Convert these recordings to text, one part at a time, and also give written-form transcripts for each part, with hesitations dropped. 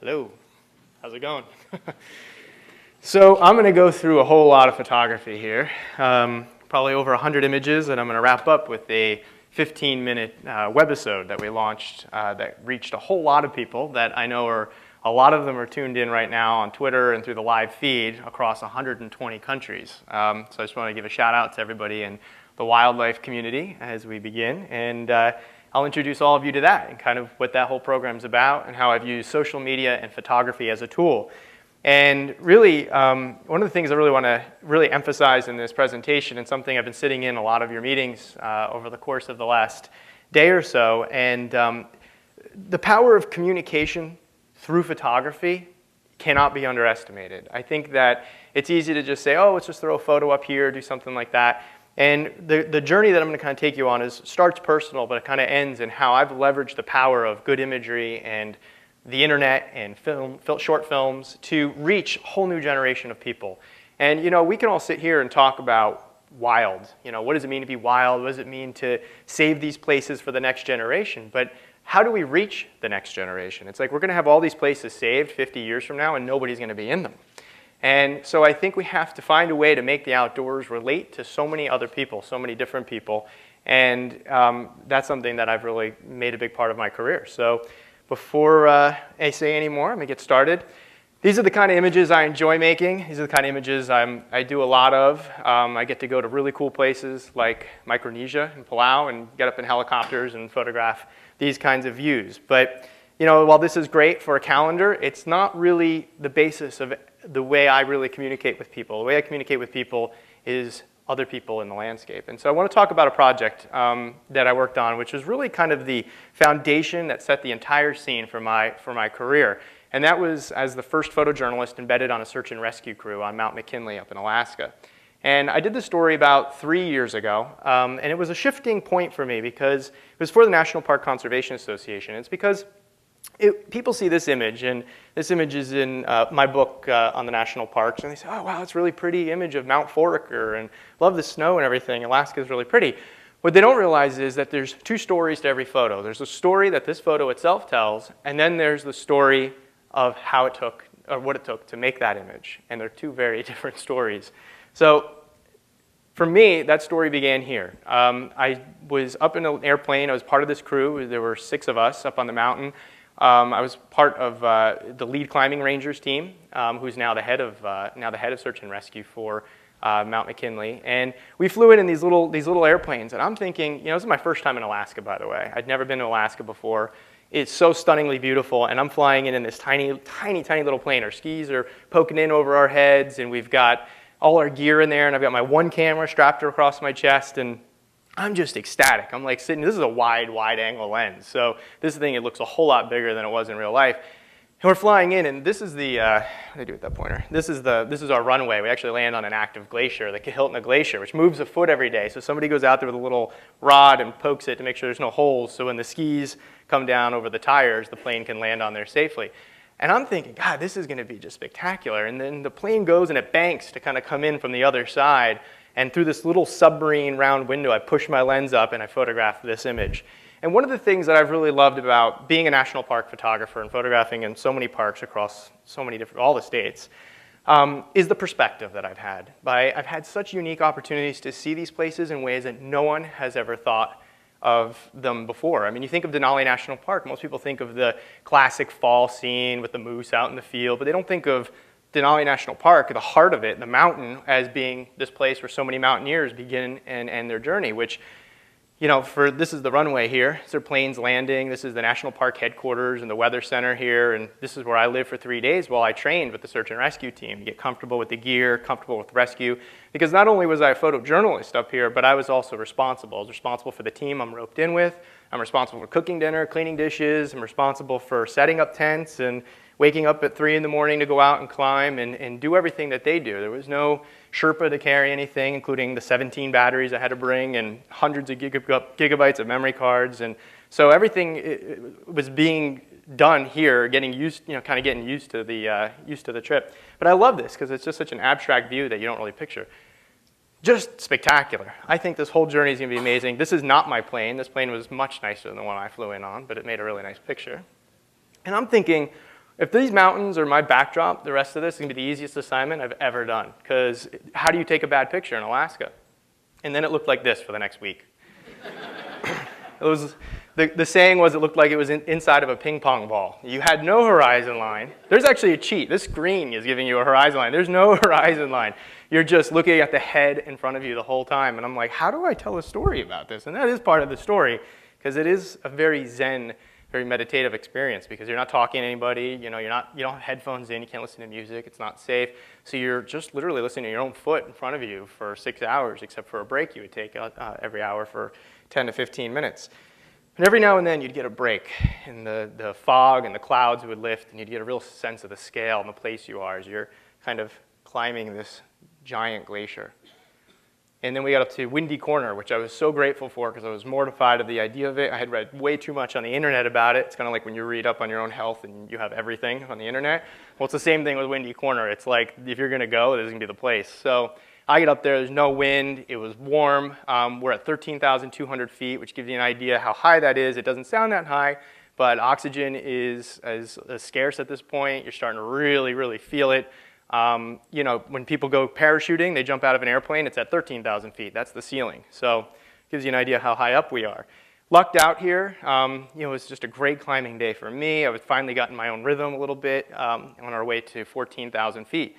Hello, how's it going? So I'm going to go through a whole lot of photography here, probably over 100 images, and I'm going to wrap up with a 15-minute webisode that we launched that reached a whole lot of people that I know a lot of them are tuned in right now on Twitter and through the live feed across 120 countries. So I just want to give a shout out to everybody in the wildlife community as we begin, and I'll introduce all of you to that and kind of what that whole program's about and how I've used social media and photography as a tool. And really, one of the things I really want to emphasize in this presentation, and something I've been sitting in a lot of your meetings over the course of the last day or so, and the power of communication through photography cannot be underestimated. I think that it's easy to just say, oh, let's just throw a photo up here, do something like that. And the journey that I'm going to kind of take you on starts personal, but it kind of ends in how I've leveraged the power of good imagery and the internet and short films to reach a whole new generation of people. And we can all sit here and talk about wild. What does it mean to be wild? What does it mean to save these places for the next generation? But how do we reach the next generation? It's like we're going to have all these places saved 50 years from now and nobody's going to be in them. And so I think we have to find a way to make the outdoors relate to so many other people, so many different people. And that's something that I've really made a big part of my career. So before I say any more, I'm going to get started. These are the kind of images I enjoy making. These are the kind of images I do a lot of. I get to go to really cool places like Micronesia and Palau and get up in helicopters and photograph these kinds of views. But while this is great for a calendar, it's not really the basis of the way I really communicate with people. The way I communicate with people is other people in the landscape. And so I want to talk about a project that I worked on, which was really kind of the foundation that set the entire scene for my career. And that was as the first photojournalist embedded on a search and rescue crew on Mount McKinley up in Alaska. And I did this story about 3 years ago, and it was a shifting point for me because it was for the National Park Conservation Association. It's because people see this image, and this image is in my book on the national parks, and they say, oh, wow, it's a really pretty image of Mount Foraker, and love the snow and everything. Alaska's really pretty. What they don't realize is that there's two stories to every photo. There's a story that this photo itself tells, and then there's the story of how it took, or what it took to make that image. And they're two very different stories. So for me, that story began here. I was up in an airplane. I was part of this crew. There were 6 of us up on the mountain. I was part of the lead climbing rangers team, who's now the head of search and rescue for Mount McKinley. And we flew in these little airplanes. And I'm thinking, this is my first time in Alaska, by the way. I'd never been to Alaska before. It's so stunningly beautiful. And I'm flying in this tiny, tiny, tiny little plane. Our skis are poking in over our heads, and we've got all our gear in there. And I've got my one camera strapped across my chest. And I'm just ecstatic. I'm like sitting, this is a wide angle lens. So this thing, it looks a whole lot bigger than it was in real life. And we're flying in, and this is the, what do I do with that pointer? This is our runway. We actually land on an active glacier, the Kahiltna Glacier, which moves a foot every day. So somebody goes out there with a little rod and pokes it to make sure there's no holes. So when the skis come down over the tires, the plane can land on there safely. And I'm thinking, God, this is going to be just spectacular. And then the plane goes and it banks to kind of come in from the other side. And through this little submarine round window, I push my lens up and I photograph this image. And one of the things that I've really loved about being a national park photographer and photographing in so many parks across so many all the states is the perspective that I've had. I've had such unique opportunities to see these places in ways that no one has ever thought of them before. I mean, you think of Denali National Park, most people think of the classic fall scene with the moose out in the field, but they don't think of Denali National Park, the heart of it, the mountain, as being this place where so many mountaineers begin and end their journey, which, this is the runway here. These are planes landing. This is the National Park headquarters and the weather center here, and this is where I lived for 3 days while I trained with the search and rescue team to get comfortable with the gear, comfortable with rescue, because not only was I a photojournalist up here, but I was also responsible. I was responsible for the team I'm roped in with. I'm responsible for cooking dinner, cleaning dishes. I'm responsible for setting up tents and waking up at 3 in the morning to go out and climb and do everything that they do. There was no Sherpa to carry anything, including the 17 batteries I had to bring and hundreds of gigabytes of memory cards. And so everything was being done here, getting used to the trip. But I love this because it's just such an abstract view that you don't really picture. Just spectacular. I think this whole journey is going to be amazing. This is not my plane. This plane was much nicer than the one I flew in on, but it made a really nice picture. And I'm thinking, If these mountains are my backdrop, the rest of this is going to be the easiest assignment I've ever done. Because how do you take a bad picture in Alaska? And then it looked like this for the next week. It was, the saying was it looked like it was inside of a ping pong ball. You had no horizon line. There's actually a cheat. This screen is giving you a horizon line. There's no horizon line. You're just looking at the head in front of you the whole time. And I'm like, how do I tell a story about this? And that is part of the story, because it is a very zen, very meditative experience, because you're not talking to anybody. You know, you don't have headphones in. You can't listen to music. It's not safe. So you're just literally listening to your own foot in front of you for 6 hours, except for a break you would take every hour for 10 to 15 minutes. And every now and then you'd get a break, and the fog and the clouds would lift, and you'd get a real sense of the scale and the place you are as you're kind of climbing this giant glacier. And then we got up to Windy Corner, which I was so grateful for because I was mortified of the idea of it. I had read way too much on the internet about it. It's kind of like when you read up on your own health and you have everything on the internet. Well, it's the same thing with Windy Corner. It's like, if you're going to go, this is going to be the place. So I get up there, there's no wind, it was warm. We're at 13,200 feet, which gives you an idea how high that is. It doesn't sound that high, but oxygen is scarce at this point. You're starting to really, really feel it. You know, when people go parachuting, they jump out of an airplane, it's at 13,000 feet. That's the ceiling. So it gives you an idea how high up we are. Lucked out here. You know, it was just a great climbing day for me. I was finally gotten my own rhythm a little bit on our way to 14,000 feet.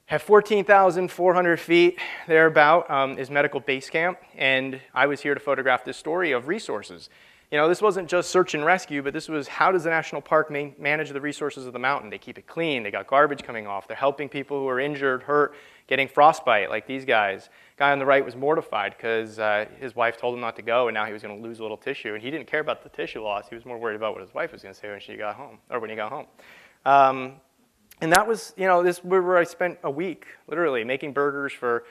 At 14,400 feet, thereabout, is medical base camp, and I was here to photograph this story of resources. You know, this wasn't just search and rescue, but this was how does the national park manage the resources of the mountain? They keep it clean, they got garbage coming off, they're helping people who are injured, hurt, getting frostbite like these guys. Guy on the right was mortified because his wife told him not to go, and now he was going to lose a little tissue, and he didn't care about the tissue loss. He was more worried about what his wife was going to say when she got home, or when he got home. And that was, you know, this where I spent a week, literally, making burgers for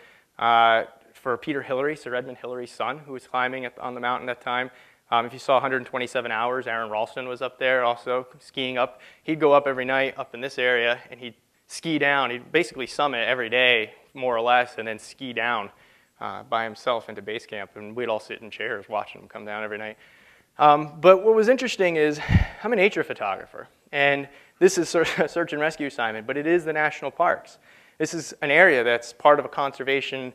Peter Hillary, Sir Edmund Hillary's son, who was climbing on the mountain at that time. If you saw 127 Hours, Aaron Ralston was up there also skiing up. He'd go up every night up in this area, and he'd ski down. He'd basically summit every day, more or less, and then ski down by himself into base camp. And we'd all sit in chairs watching him come down every night. But what was interesting is I'm a nature photographer, and this is a search and rescue assignment, but it is the national parks. This is an area that's part of a conservation,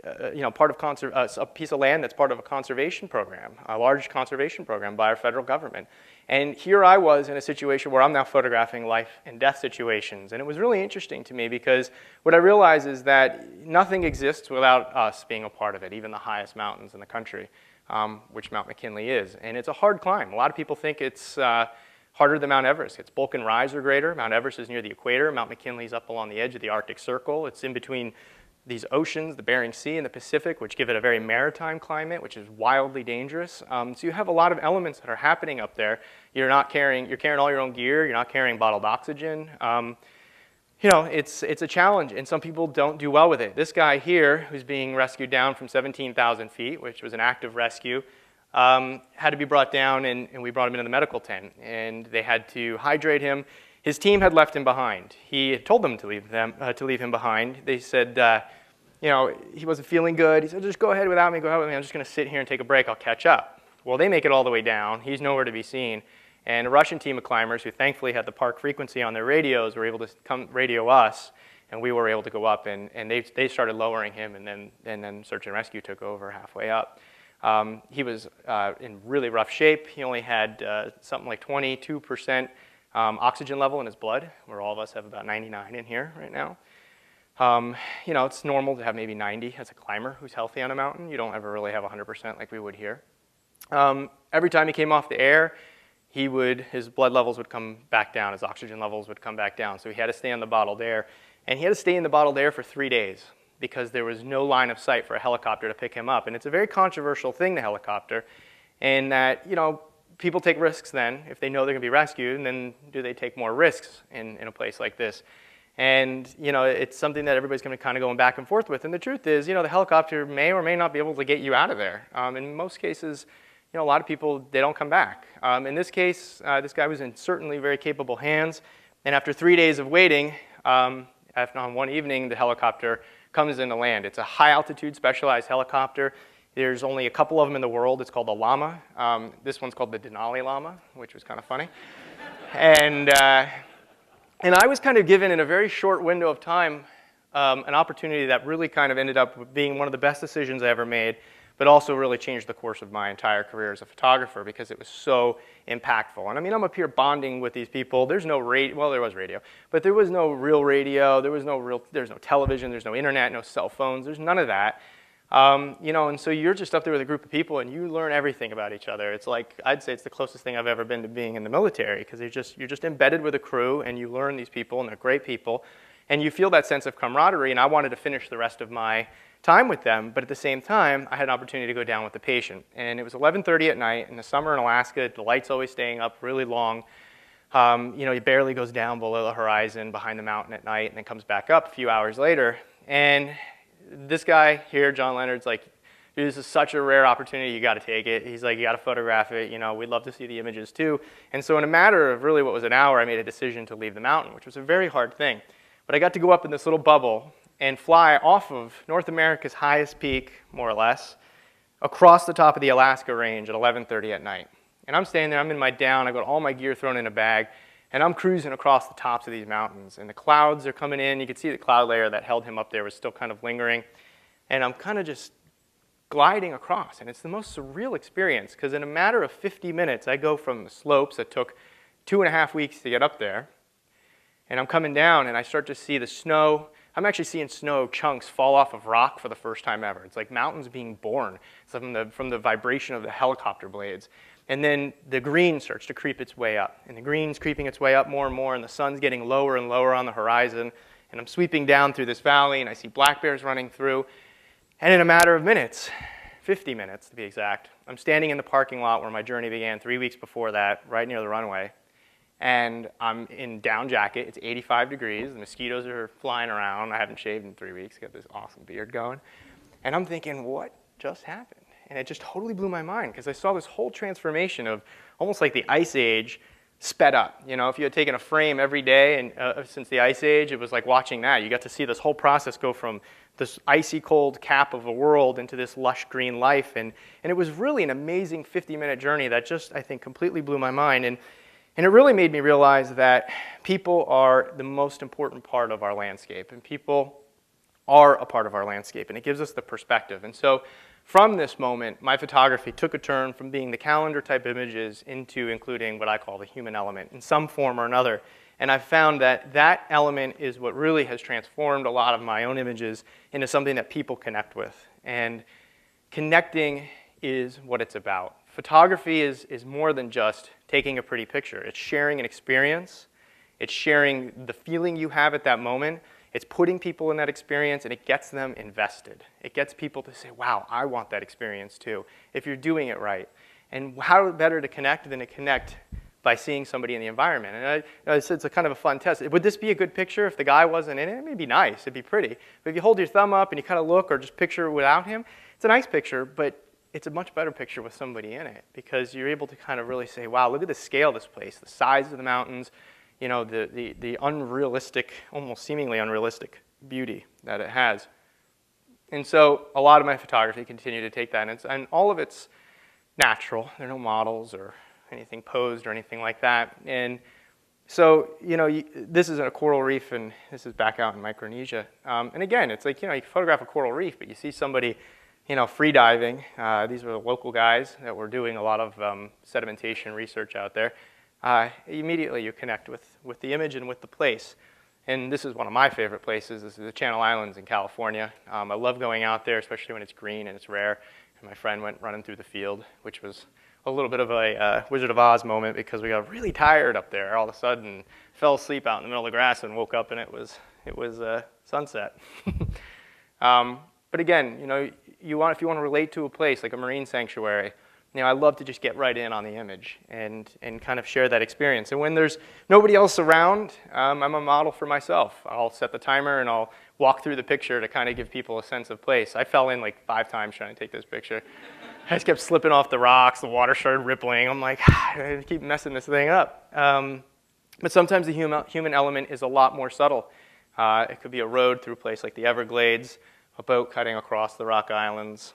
a piece of land that's part of a conservation program, a large conservation program by our federal government. And here I was in a situation where I'm now photographing life and death situations. And it was really interesting to me because what I realized is that nothing exists without us being a part of it, even the highest mountains in the country, which Mount McKinley is. And it's a hard climb. A lot of people think it's harder than Mount Everest. Its bulk and rise are greater. Mount Everest is near the equator. Mount McKinley's up along the edge of the Arctic Circle. It's in between these oceans, the Bering Sea and the Pacific, which give it a very maritime climate, which is wildly dangerous. So you have a lot of elements that are happening up there. You're carrying all your own gear. You're not carrying bottled oxygen. You know, it's a challenge, and some people don't do well with it. This guy here, who's being rescued down from 17,000 feet, which was an active rescue, had to be brought down, and we brought him into the medical tent, and they had to hydrate him. His team had left him behind. He had told them to leave him behind. They said, you know, he wasn't feeling good. He said, just go ahead without me, go ahead with me. I'm just going to sit here and take a break. I'll catch up. Well, they make it all the way down. He's nowhere to be seen. And a Russian team of climbers, who thankfully had the park frequency on their radios, were able to come radio us, and we were able to go up, and they started lowering him, and then search and rescue took over halfway up. He was in really rough shape. He only had something like 22% oxygen level in his blood, where all of us have about 99 in here right now. You know, it's normal to have maybe 90 as a climber who's healthy on a mountain. You don't ever really have 100% like we would here. Every time he came off the air, his blood levels would come back down, his oxygen levels would come back down, so he had to stay on the bottled air. And he had to stay in the bottled air for 3 days because there was no line of sight for a helicopter to pick him up. And it's a very controversial thing, the helicopter, in that, you know, people take risks then if they know they're going to be rescued, and then do they take more risks in a place like this? And, you know, it's something that everybody's going to kind of going back and forth with. And the truth is, you know, the helicopter may or may not be able to get you out of there. In most cases, you know, a lot of people, they don't come back. In this case, this guy was in certainly very capable hands. And after 3 days of waiting, on one evening, the helicopter comes into land. It's a high-altitude specialized helicopter. There's only a couple of them in the world. It's called the Llama. This one's called the Denali Llama, which was kind of funny. And And I was kind of given in a very short window of time an opportunity that really kind of ended up being one of the best decisions I ever made, but also really changed the course of my entire career as a photographer because it was so impactful. And I mean, I'm up here bonding with these people. There's no radio, well, there was radio, but there was no real radio. There's no television. There's no internet, no cell phones. There's none of that. You know, and so you're just up there with a group of people and you learn everything about each other. It's like, I'd say it's the closest thing I've ever been to being in the military because you're just embedded with a crew and you learn these people and they're great people and you feel that sense of camaraderie, and I wanted to finish the rest of my time with them, but at the same time, I had an opportunity to go down with the patient. And it was 11:30 at night in the summer in Alaska, the light's always staying up really long. You know, it barely goes down below the horizon behind the mountain at night and then comes back up a few hours later. And this guy here, John Leonard's like, dude, this is such a rare opportunity, you got to take it. He's like, you got to photograph it, you know, we'd love to see the images too. And so in a matter of really what was an hour, I made a decision to leave the mountain, which was a very hard thing. But I got to go up in this little bubble and fly off of North America's highest peak, more or less, across the top of the Alaska range at 11:30 at night. And I'm standing there, I'm in my down, I've got all my gear thrown in a bag, and I'm cruising across the tops of these mountains. And the clouds are coming in, you could see the cloud layer that held him up there was still kind of lingering. And I'm kind of just gliding across, and it's the most surreal experience, because in a matter of 50 minutes, I go from the slopes that took 2.5 weeks to get up there, and I'm coming down, and I start to see the snow. I'm actually seeing snow chunks fall off of rock for the first time ever. It's like mountains being born from the vibration of the helicopter blades. And then the green starts to creep its way up. And the green's creeping its way up more and more, and the sun's getting lower and lower on the horizon. And I'm sweeping down through this valley, and I see black bears running through. And in a matter of minutes, 50 minutes to be exact, I'm standing in the parking lot where my journey began 3 weeks before that, right near the runway. And I'm in down jacket. It's 85 degrees. The mosquitoes are flying around. I haven't shaved in 3 weeks. Got this awesome beard going. And I'm thinking, what just happened? And it just totally blew my mind because I saw this whole transformation of almost like the Ice Age sped up. You know, if you had taken a frame every day and since the Ice Age, it was like watching that. You got to see this whole process go from this icy cold cap of a world into this lush green life. And it was really an amazing 50-minute journey that just, I think, completely blew my mind. And it really made me realize that people are the most important part of our landscape, and people are a part of our landscape, and it gives us the perspective. And so from this moment, my photography took a turn from being the calendar type images into including what I call the human element in some form or another. And I've found that that element is what really has transformed a lot of my own images into something that people connect with. And connecting is what it's about. Photography is more than just taking a pretty picture. It's sharing an experience. It's sharing the feeling you have at that moment. It's putting people in that experience, and it gets them invested. It gets people to say, wow, I want that experience too, if you're doing it right. And how better to connect than to connect by seeing somebody in the environment. And it's a kind of a fun test. Would this be a good picture if the guy wasn't in it? It may be nice. It'd be pretty. But if you hold your thumb up and you kind of look or just picture without him, it's a nice picture, but it's a much better picture with somebody in it because you're able to kind of really say, wow, look at the scale of this place, the size of the mountains, you know, the unrealistic, almost seemingly unrealistic beauty that it has. And so a lot of my photography continue to take that, and all of it's natural. There are no models or anything posed or anything like that. And so, you know, this is a coral reef, and this is back out in Micronesia. And again, it's like, you know, you photograph a coral reef, but you see somebody, you know, free diving. These were the local guys that were doing a lot of sedimentation research out there. Immediately you connect with the image and with the place. And this is one of my favorite places. This is the Channel Islands in California. I love going out there, especially when it's green and it's rare. And my friend went running through the field, which was a little bit of a Wizard of Oz moment because we got really tired up there all of a sudden, fell asleep out in the middle of the grass and woke up and it was sunset. But again, you know, if you want to relate to a place like a marine sanctuary, you know, I love to just get right in on the image and kind of share that experience. And when there's nobody else around, I'm a model for myself. I'll set the timer and I'll walk through the picture to kind of give people a sense of place. I fell in like 5 times trying to take this picture. I just kept slipping off the rocks. The water started rippling. I'm like, I keep messing this thing up. But sometimes the human element is a lot more subtle. It could be a road through a place like the Everglades, a boat cutting across the Rock Islands,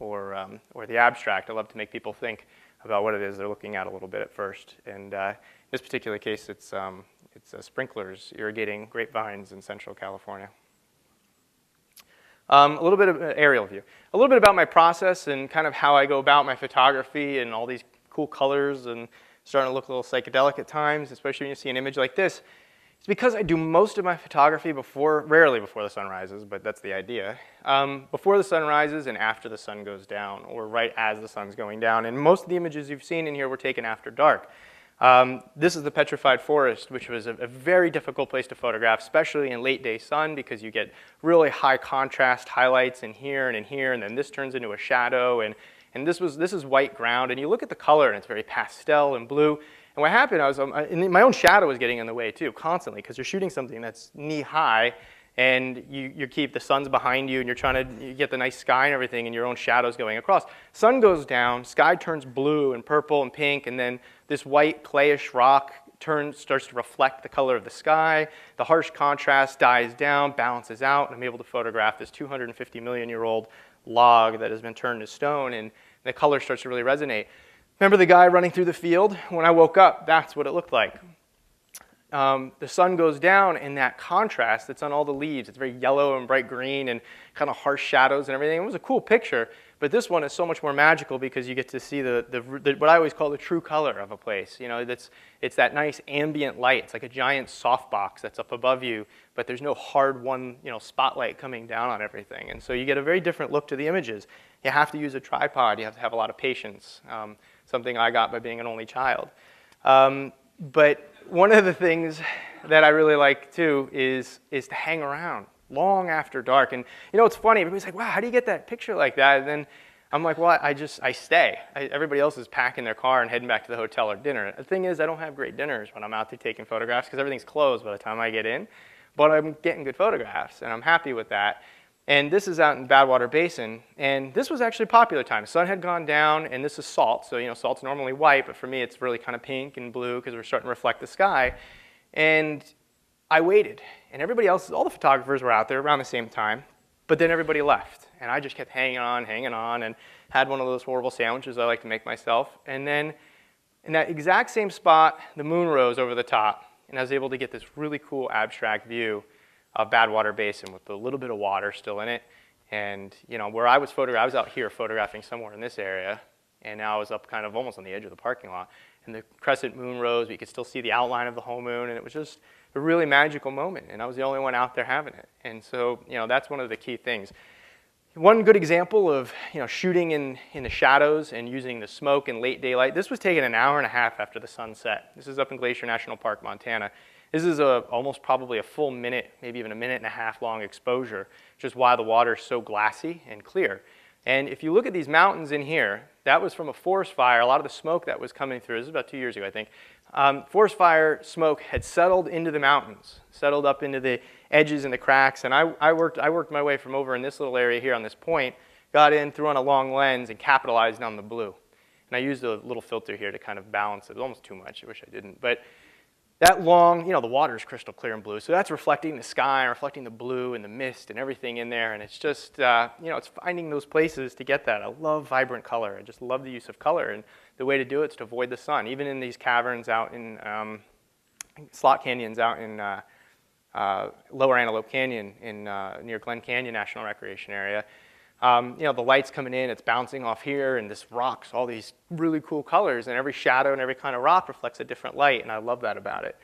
or the abstract. I love to make people think about what it is they're looking at a little bit at first. And in this particular case, it's sprinklers irrigating grapevines in Central California. A little bit of aerial view. A little bit about my process and kind of how I go about my photography and all these cool colors and starting to look a little psychedelic at times, especially when you see an image like this. It's because I do most of my photography rarely before the sun rises, but that's the idea. Before the sun rises and after the sun goes down, or right as the sun's going down. And most of the images you've seen in here were taken after dark. This is the petrified forest, which was a very difficult place to photograph, especially in late day sun, because you get really high contrast highlights in here, and then this turns into a shadow, and this is white ground, and you look at the color, and it's very pastel and blue. And what happened, my own shadow was getting in the way too, constantly, because you're shooting something that's knee high, and you keep the sun's behind you, and you're trying to get the nice sky and everything, and your own shadow's going across. Sun goes down, sky turns blue and purple and pink, and then this white clayish rock starts to reflect the color of the sky. The harsh contrast dies down, balances out, and I'm able to photograph this 250 million year old log that has been turned to stone, and the color starts to really resonate. Remember the guy running through the field? When I woke up, that's what it looked like. The sun goes down, and that contrast that's on all the leaves, it's very yellow and bright green and kind of harsh shadows and everything. It was a cool picture, but this one is so much more magical because you get to see what I always call the true color of a place. You know, it's that nice ambient light. It's like a giant softbox that's up above you, but there's no hard spotlight coming down on everything. And so you get a very different look to the images. You have to use a tripod. You have to have a lot of patience, something I got by being an only child. But one of the things that I really like too is to hang around long after dark. And you know, it's funny, everybody's like, wow, how do you get that picture like that? And then I'm like, well, I stay. Everybody else is packing their car and heading back to the hotel or dinner. The thing is, I don't have great dinners when I'm out there taking photographs because everything's closed by the time I get in. But I'm getting good photographs, and I'm happy with that. And this is out in Badwater Basin, and this was actually a popular time. The sun had gone down, and this is salt. So, you know, salt's normally white, but for me, it's really kind of pink and blue because we're starting to reflect the sky. And I waited, and everybody else, all the photographers were out there around the same time, but then everybody left. And I just kept hanging on, and had one of those horrible sandwiches I like to make myself. And then in that exact same spot, the moon rose over the top, and I was able to get this really cool abstract view of Badwater Basin with a little bit of water still in it. And you know, where I was out here photographing somewhere in this area, and now I was up kind of almost on the edge of the parking lot. And the crescent moon rose, but you could still see the outline of the whole moon, and it was just a really magical moment, and I was the only one out there having it. And so, you know, that's one of the key things. One good example of, you know, shooting in the shadows and using the smoke in late daylight, this was taken an hour and a half after the sun set. This is up in Glacier National Park, Montana. This is almost probably a full minute, maybe even a minute and a half long exposure, which is why the water is so glassy and clear. And if you look at these mountains in here, that was from a forest fire. A lot of the smoke that was coming through, this was about 2 years ago, I think. Forest fire smoke had settled into the mountains, settled up into the edges and the cracks. And I worked my way from over in this little area here on this point, got in, threw on a long lens, and capitalized on the blue. And I used a little filter here to kind of balance it. It was almost too much. I wish I didn't. But that long, you know, the water is crystal clear and blue. So that's reflecting the sky and reflecting the blue and the mist and everything in there. And it's just, you know, it's finding those places to get that. I love vibrant color. I just love the use of color. And the way to do it is to avoid the sun. Even in these caverns out in slot canyons out in Lower Antelope Canyon in near Glen Canyon National Recreation Area, you know, the light's coming in, it's bouncing off here, and this rocks, all these really cool colors, and every shadow and every kind of rock reflects a different light, and I love that about it.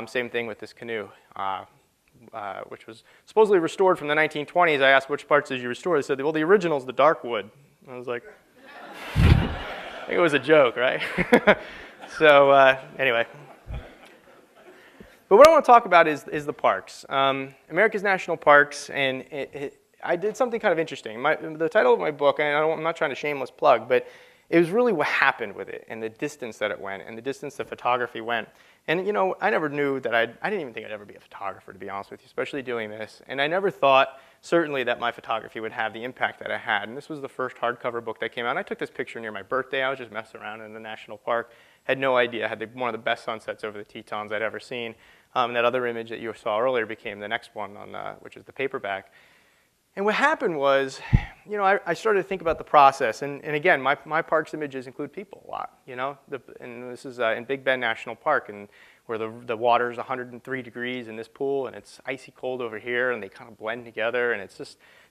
Same thing with this canoe, which was supposedly restored from the 1920s. I asked which parts did you restore? They said, well, the original's the dark wood. I was like, I think it was a joke, right? So anyway. But what I want to talk about is the parks. America's National Parks, and I did something kind of interesting. The title of my book, and I'm not trying to shameless plug, but it was really what happened with it and the distance that it went and the distance the photography went. And you know, I never knew that I didn't even think I'd ever be a photographer, to be honest with you, especially doing this. And I never thought, certainly, that my photography would have the impact that it had. And this was the first hardcover book that came out. And I took this picture near my birthday. I was just messing around in the national park. Had no idea. I had one of the best sunsets over the Tetons I'd ever seen. And that other image that you saw earlier became the next one, which is the paperback. And what happened was, you know, I started to think about the process. And again, my park's images include people a lot, you know. And this is in Big Bend National Park, and where the water's 103 degrees in this pool, and it's icy cold over here, and they kind of blend together, and it's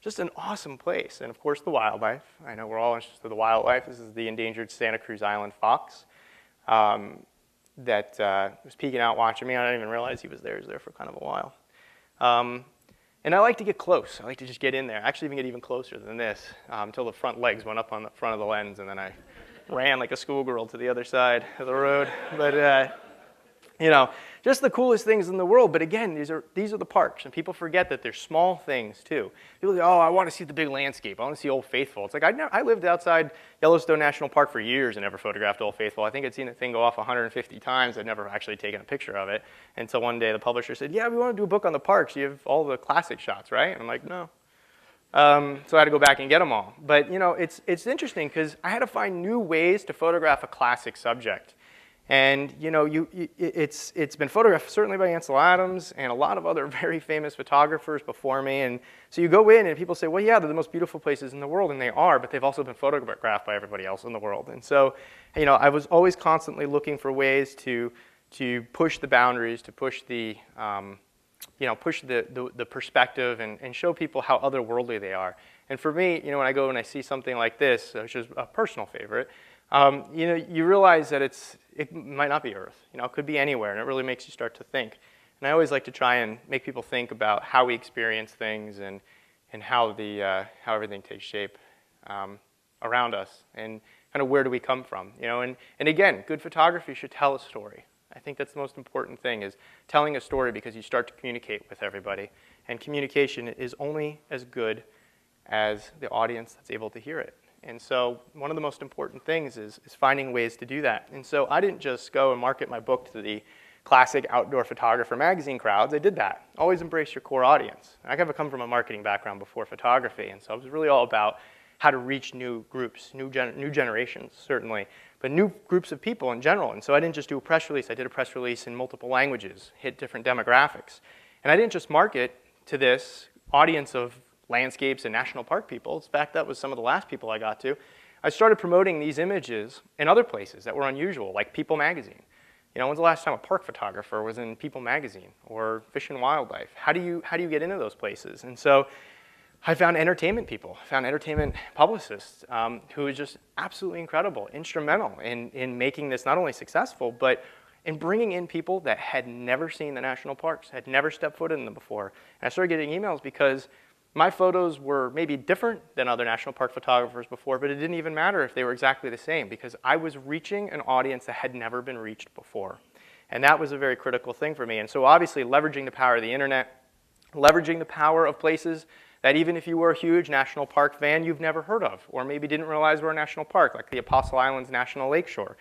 just an awesome place. And of course, the wildlife. I know we're all interested in the wildlife. This is the endangered Santa Cruz Island fox that was peeking out watching me. I didn't even realize he was there. He was there for kind of a while. And I like to get close. I like to just get in there. I actually even get closer than this until the front legs went up on the front of the lens, and then I ran like a schoolgirl to the other side of the road. But you know, just the coolest things in the world. But again, these are the parks, and people forget that they're small things too. People say, oh, I want to see the big landscape. I want to see Old Faithful. It's like I lived outside Yellowstone National Park for years and never photographed Old Faithful. I think I'd seen the thing go off 150 times. I'd never actually taken a picture of it until one day the publisher said, yeah, we want to do a book on the parks. You have all the classic shots, right? And I'm like, no. So I had to go back and get them all. But you know, it's interesting because I had to find new ways to photograph a classic subject. And you know, it's been photographed certainly by Ansel Adams and a lot of other very famous photographers before me. And so you go in and people say, well, yeah, they're the most beautiful places in the world, and they are, but they've also been photographed by everybody else in the world. And so, you know, I was always constantly looking for ways to push the boundaries, to push the you know, push the perspective and show people how otherworldly they are. And for me, you know, when I go and I see something like this, which is a personal favorite, you know, you realize that it might not be Earth. You know, it could be anywhere, and it really makes you start to think. And I always like to try and make people think about how we experience things and how how everything takes shape around us, and kind of where do we come from. You know, and again, good photography should tell a story. I think that's the most important thing, is telling a story, because you start to communicate with everybody. And communication is only as good as the audience that's able to hear it. And so one of the most important things is finding ways to do that. And so I didn't just go and market my book to the classic outdoor photographer magazine crowds. I did that. Always embrace your core audience. I have come from a marketing background before photography, and so it was really all about how to reach new groups, new generations, certainly, but new groups of people in general. And so I didn't just do a press release. I did a press release in multiple languages, hit different demographics. And I didn't just market to this audience of landscapes and national park people. In fact, that was some of the last people I got to. I started promoting these images in other places that were unusual, like People magazine. You know, when's the last time a park photographer was in People magazine or Fish and Wildlife? How do you get into those places? And so I found entertainment people, found entertainment publicists who were just absolutely incredible, instrumental in making this not only successful, but in bringing in people that had never seen the national parks, had never stepped foot in them before. And I started getting emails because my photos were maybe different than other national park photographers before, but it didn't even matter if they were exactly the same, because I was reaching an audience that had never been reached before. And that was a very critical thing for me. And so obviously leveraging the power of the internet, leveraging the power of places that even if you were a huge national park fan, you've never heard of, or maybe didn't realize were a national park, like the Apostle Islands National Lakeshore,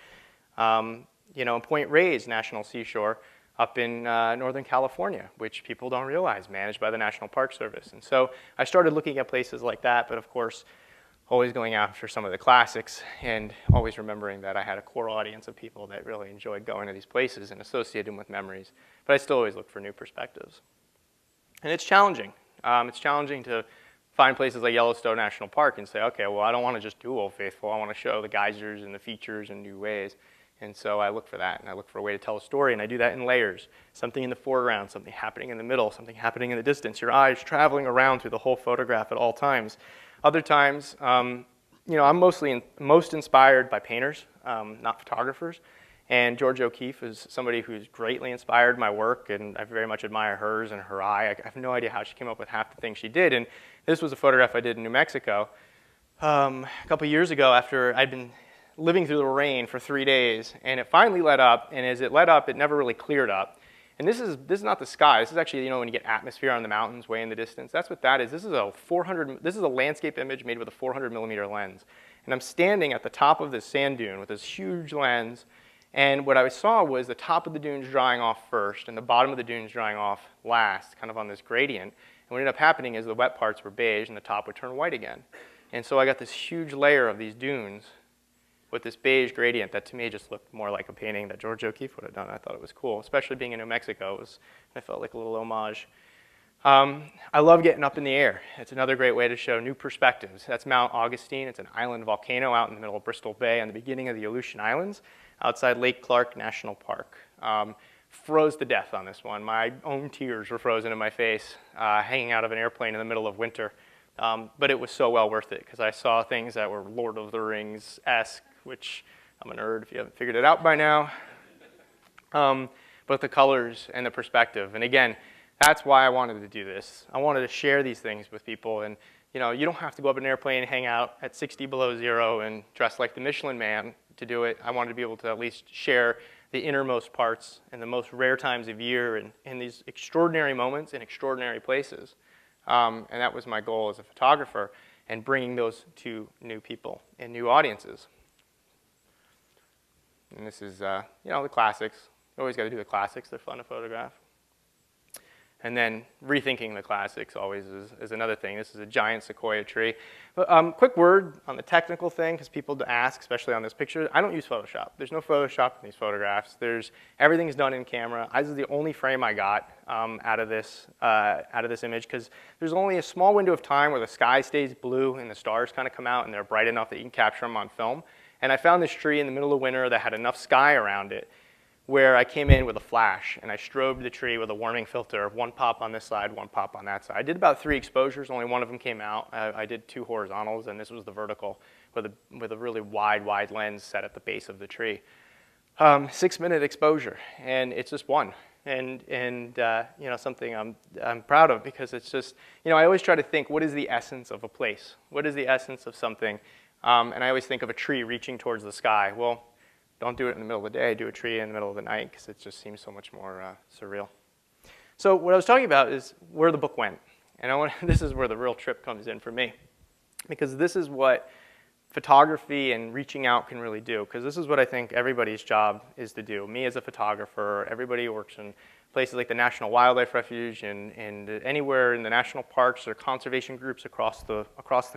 you know, Point Reyes National Seashore, up in Northern California, which people don't realize, managed by the National Park Service. And so I started looking at places like that, but of course, always going after some of the classics, and always remembering that I had a core audience of people that really enjoyed going to these places and associated them with memories. But I still always look for new perspectives. And it's challenging. It's challenging to find places like Yellowstone National Park and say, okay, well, I don't want to just do Old Faithful. I want to show the geysers and the features in new ways. And so I look for that, and I look for a way to tell a story, and I do that in layers. Something in the foreground, something happening in the middle, something happening in the distance, your eyes traveling around through the whole photograph at all times. Other times, you know, I'm most inspired by painters, not photographers. And George O'Keeffe is somebody who's greatly inspired my work, and I very much admire hers and her eye. I have no idea how she came up with half the things she did. And this was a photograph I did in New Mexico a couple years ago after I'd been living through the rain for 3 days, and it finally let up, and as it let up, it never really cleared up. And this is not the sky. This is actually, you know, when you get atmosphere on the mountains way in the distance. That's what that is. This is a landscape image made with a 400 millimeter lens. And I'm standing at the top of this sand dune with this huge lens, and what I saw was the top of the dunes drying off first, and the bottom of the dunes drying off last, kind of on this gradient. And what ended up happening is the wet parts were beige, and the top would turn white again. And so I got this huge layer of these dunes with this beige gradient that to me just looked more like a painting that George O'Keeffe would have done. I thought it was cool, especially being in New Mexico. I felt like a little homage I love getting up in the air. It's another great way to show new perspectives. That's Mount Augustine. It's an island volcano out in the middle of Bristol Bay on the beginning of the Aleutian Islands, outside Lake Clark National Park. Froze to death on this one. My own tears were frozen in my face, hanging out of an airplane in the middle of winter. But it was so well worth it because I saw things that were Lord of the Rings-esque, which I'm a nerd if you haven't figured it out by now. But the colors and the perspective. And again, that's why I wanted to do this. I wanted to share these things with people. And you don't have to go up in an airplane and hang out at 60 below zero and dress like the Michelin Man to do it. I wanted to be able to at least share the innermost parts and the most rare times of year and in these extraordinary moments in extraordinary places. And that was my goal as a photographer, and bringing those to new people and new audiences. And this is, the classics. You always got to do the classics. They're fun to photograph. And then rethinking the classics always is another thing. This is a giant sequoia tree. But quick word on the technical thing, because people ask, especially on this picture. I don't use Photoshop. There's no Photoshop in these photographs. Everything's done in camera. This is the only frame I got out of this image, because there's only a small window of time where the sky stays blue and the stars kind of come out and they're bright enough that you can capture them on film. And I found this tree in the middle of winter that had enough sky around it where I came in with a flash and I strobed the tree with a warming filter, one pop on this side, one pop on that side. I did about 3 exposures, only one of them came out. I did 2 horizontals, and this was the vertical with a really wide lens set at the base of the tree. 6-minute exposure, and it's just one. And something I'm proud of, because it's just, I always try to think, what is the essence of a place? What is the essence of something? And I always think of a tree reaching towards the sky. Well, don't do it in the middle of the day. Do a tree in the middle of the night, because it just seems so much more surreal. So what I was talking about is where the book went. And this is where the real trip comes in for me, because this is what photography and reaching out can really do, because this is what I think everybody's job is to do. Me as a photographer, everybody who works in places like the National Wildlife Refuge and anywhere in the national parks or conservation groups across the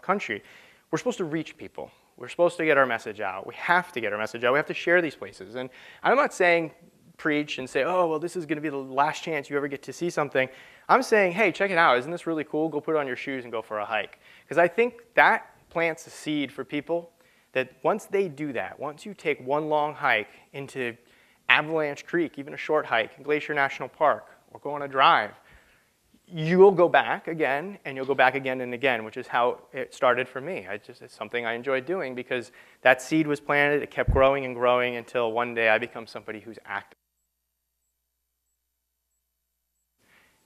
country, we're supposed to reach people. We're supposed to get our message out. We have to get our message out. We have to share these places. And I'm not saying preach and say, oh, well, this is going to be the last chance you ever get to see something. I'm saying, hey, check it out. Isn't this really cool? Go put on your shoes and go for a hike. Because I think that plants a seed for people that once they do that, once you take one long hike into Avalanche Creek, even a short hike in Glacier National Park, or go on a drive, you'll go back again, and you'll go back again and again, which is how it started for me. It's something I enjoyed doing, because that seed was planted. It kept growing and growing until one day I become somebody who's active.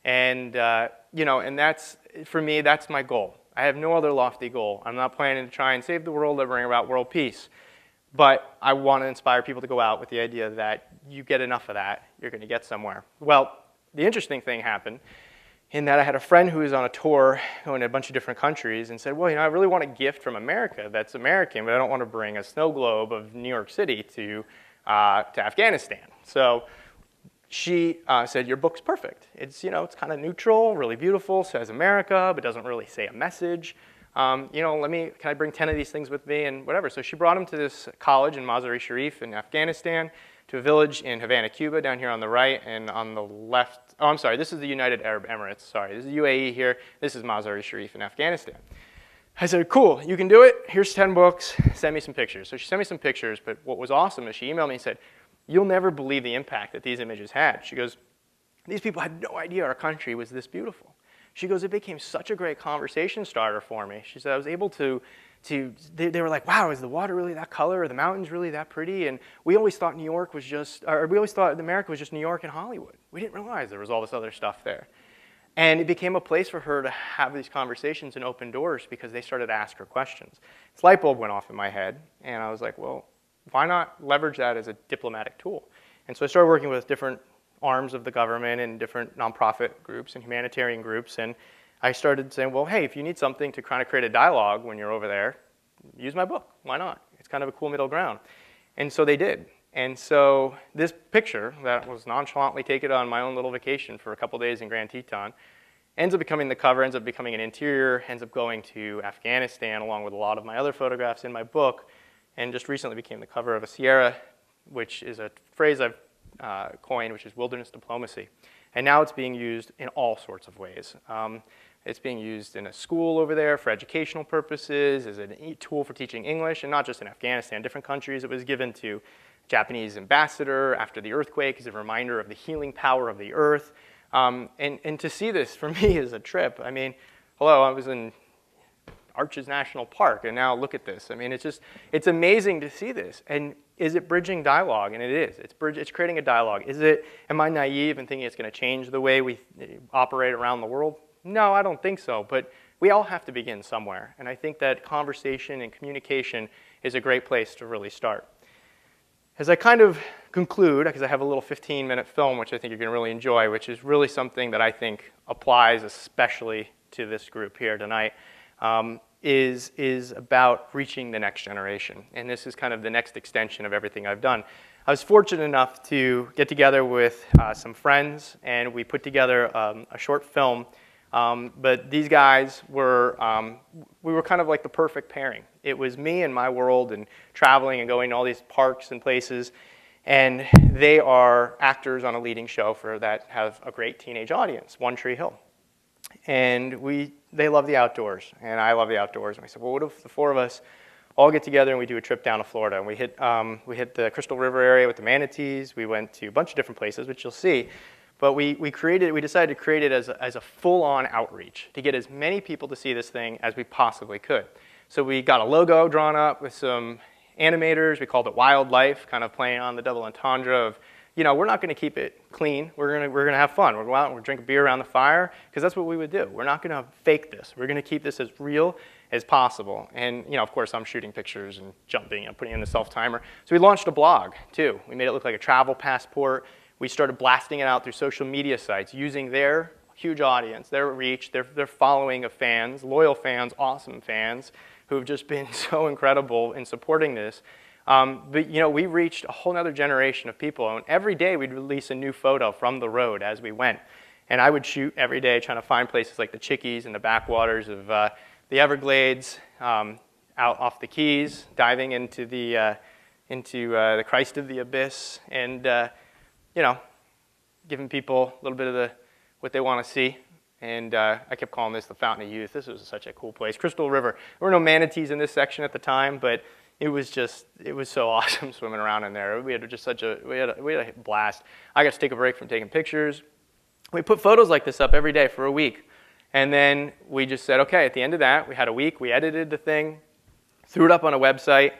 And and that's, for me, that's my goal. I have no other lofty goal. I'm not planning to try and save the world or bring about world peace. But I want to inspire people to go out with the idea that you get enough of that, you're going to get somewhere. Well, the interesting thing happened in that I had a friend who was on a tour going to a bunch of different countries and said, well, I really want a gift from America that's American, but I don't want to bring a snow globe of New York City to Afghanistan. So she said, your book's perfect. It's, it's kind of neutral, really beautiful, says America, but doesn't really say a message. Can I bring 10 of these things with me and whatever. So she brought him to this college in Mazar-i-Sharif in Afghanistan, to a village in Havana, Cuba, down here on the right, and on the left, oh, I'm sorry, this is the United Arab Emirates, sorry, this is UAE here, this is Mazar-i-Sharif in Afghanistan. I said, cool, you can do it, here's 10 books, send me some pictures. So she sent me some pictures, but what was awesome is she emailed me and said, you'll never believe the impact that these images had. She goes, these people had no idea our country was this beautiful. She goes, it became such a great conversation starter for me. She said, I was able to they were like, wow, is the water really that color? Are the mountains really that pretty? And we always thought New York was just, or we always thought America was just New York and Hollywood. We didn't realize there was all this other stuff there. And it became a place for her to have these conversations and open doors, because they started to ask her questions. This light bulb went off in my head, and I was like, well, why not leverage that as a diplomatic tool? And so I started working with different arms of the government and different nonprofit groups and humanitarian groups, and I started saying, well, hey, if you need something to kind of create a dialogue when you're over there, use my book. Why not? It's kind of a cool middle ground. And so they did. And so this picture that was nonchalantly taken on my own little vacation for a couple days in Grand Teton ends up becoming the cover, ends up becoming an interior, ends up going to Afghanistan along with a lot of my other photographs in my book, and just recently became the cover of a Sierra, which is a phrase I've coined, which is wilderness diplomacy. And now it's being used in all sorts of ways. It's being used in a school over there for educational purposes, as a tool for teaching English, and not just in Afghanistan, different countries. It was given to Japanese ambassador after the earthquake as a reminder of the healing power of the earth. And to see this, for me, is a trip. I mean, hello, I was in Arches National Park, and now look at this. I mean, it's amazing to see this. And is it bridging dialogue? And it is. It's creating a dialogue. Am I naive in thinking it's going to change the way we operate around the world? No, I don't think so. But we all have to begin somewhere. And I think that conversation and communication is a great place to really start. As I kind of conclude, because I have a little 15-minute film, which I think you're going to really enjoy, which is really something that I think applies especially to this group here tonight, is about reaching the next generation. And this is kind of the next extension of everything I've done. I was fortunate enough to get together with some friends, and we put together a short film. But these guys were, we were kind of like the perfect pairing. It was me and my world and traveling and going to all these parks and places. And they are actors on a leading show that have a great teenage audience, One Tree Hill. And they love the outdoors, and I love the outdoors. And we said, well, what if the four of us all get together and we do a trip down to Florida? And we hit the Crystal River area with the manatees. We went to a bunch of different places, which you'll see. But we decided to create it as a full-on outreach to get as many people to see this thing as we possibly could. So we got a logo drawn up with some animators. We called it Wildlife, kind of playing on the double entendre of, you know, we're not going to keep it clean. We're going to have fun. We'll go out and we'll drink a beer around the fire, because that's what we would do. We're not going to fake this. We're going to keep this as real as possible. And, you know, of course, I'm shooting pictures and jumping and putting in the self-timer. So we launched a blog, too. We made it look like a travel passport. We started blasting it out through social media sites, using their huge audience, their reach, their following of fans, loyal fans, awesome fans, who have just been so incredible in supporting this. But, you know, we reached a whole other generation of people, and every day we'd release a new photo from the road as we went. And I would shoot every day trying to find places like the Chickies and the backwaters of the Everglades, out off the Keys, diving into the Christ of the Abyss, and you know, giving people a little bit of what they want to see. And I kept calling this the Fountain of Youth. This was such a cool place. Crystal River. There were no manatees in this section at the time, but it was so awesome swimming around in there. We had a blast. I got to take a break from taking pictures. We put photos like this up every day for a week. And then we just said, okay, at the end of that, we had a week. We edited the thing, threw it up on a website.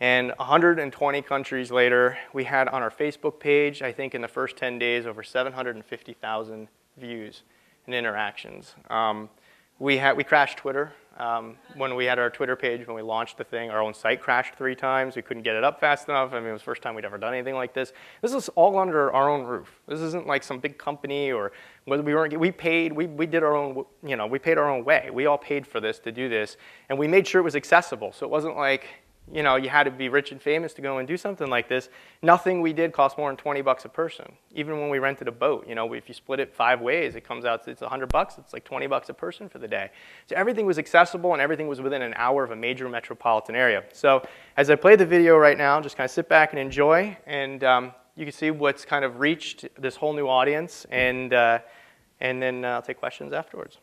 And 120 countries later, we had on our Facebook page, I think in the first 10 days, over 750,000 views and interactions. We crashed Twitter. When we had our Twitter page, when we launched the thing, our own site crashed 3 times. We couldn't get it up fast enough. I mean, it was the first time we'd ever done anything like this. This is all under our own roof. This isn't like some big company or whether we did our own, you know, we paid our own way. We all paid for this to do this, and we made sure it was accessible. So it wasn't like, you know, you had to be rich and famous to go and do something like this. Nothing we did cost more than $20 a person. Even when we rented a boat, you know, if you split it 5 ways, it comes out, it's $100. It's like $20 a person for the day. So everything was accessible, and everything was within an hour of a major metropolitan area. So as I play the video right now, just kind of sit back and enjoy, and you can see what's kind of reached this whole new audience, and then I'll take questions afterwards.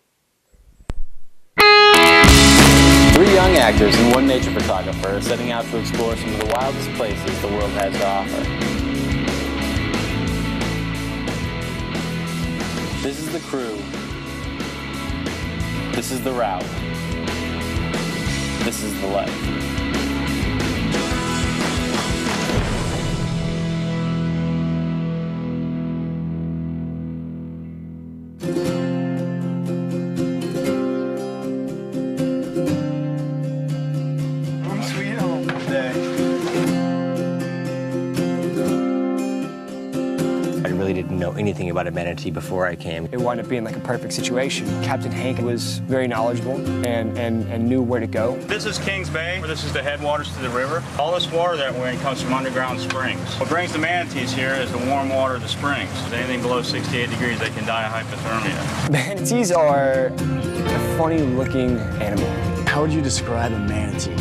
3 young actors and 1 nature photographer setting out to explore some of the wildest places the world has to offer. This is the crew. This is the route. This is the life. Didn't know anything about a manatee before I came. It wound up being like a perfect situation. Captain Hank was very knowledgeable and knew where to go. This is Kings Bay. This is the headwaters to the river. All this water that we're in comes from underground springs. What brings the manatees here is the warm water of the springs. Anything below 68 degrees, they can die of hypothermia. Manatees are a funny looking animal. How would you describe a manatee?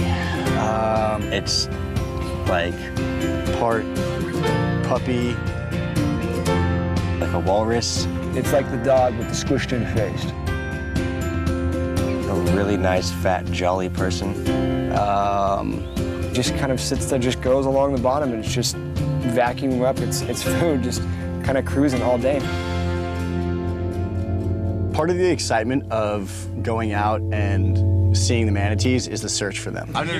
It's like Part puppy, a walrus, It's like the dog with the squished in face. A really nice, fat, jolly person. Just kind of sits there, just goes along the bottom, and it's just vacuuming up its food, just kind of cruising all day. Part of the excitement of going out and seeing the manatees is the search for them. I've never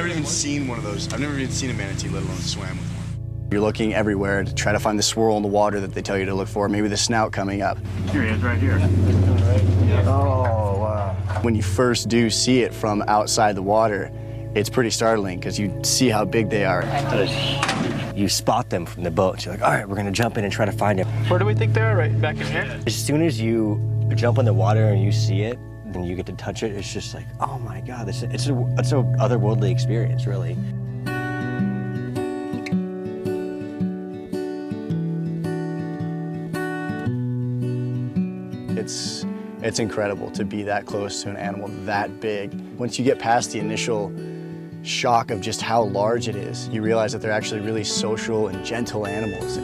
even seen one of those. I've never even seen a manatee, let alone swam with one. You're looking everywhere to try to find the swirl in the water that they tell you to look for, maybe the snout coming up. Here he is, right here. Oh, wow. When you first do see it from outside the water, it's pretty startling because you see how big they are. You spot them from the boat. You're like, all right, we're gonna jump in and try to find him. Where do we think they are? Right back in here? As soon as you jump in the water and you see it, then you get to touch it, it's just like, oh my God, it's a otherworldly experience, really. It's incredible to be that close to an animal that big. Once you get past the initial shock of just how large it is, you realize that they're actually really social and gentle animals.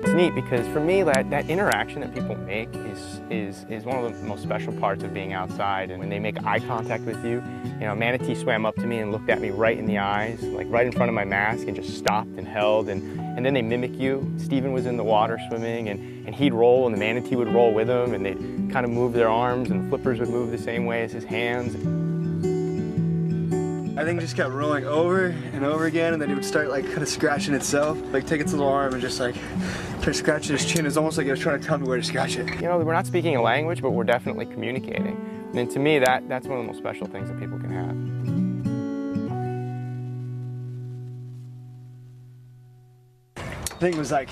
It's neat because for me, that interaction that people make is one of the most special parts of being outside. And when they make eye contact with you, a manatee swam up to me and looked at me right in the eyes, like right in front of my mask, and just stopped and held, and then they mimic you. Steven was in the water swimming, and he'd roll, and the manatee would roll with him, and they'd kind of move their arms, and flippers would move the same way as his hands. I think it just kept rolling over and over again, and then it would start like kind of scratching itself, like take its little arm and just like try to scratch its chin. It's almost like it was trying to tell me where to scratch it. We're not speaking a language, but we're definitely communicating. And to me, that's one of the most special things that people can have. I think it was like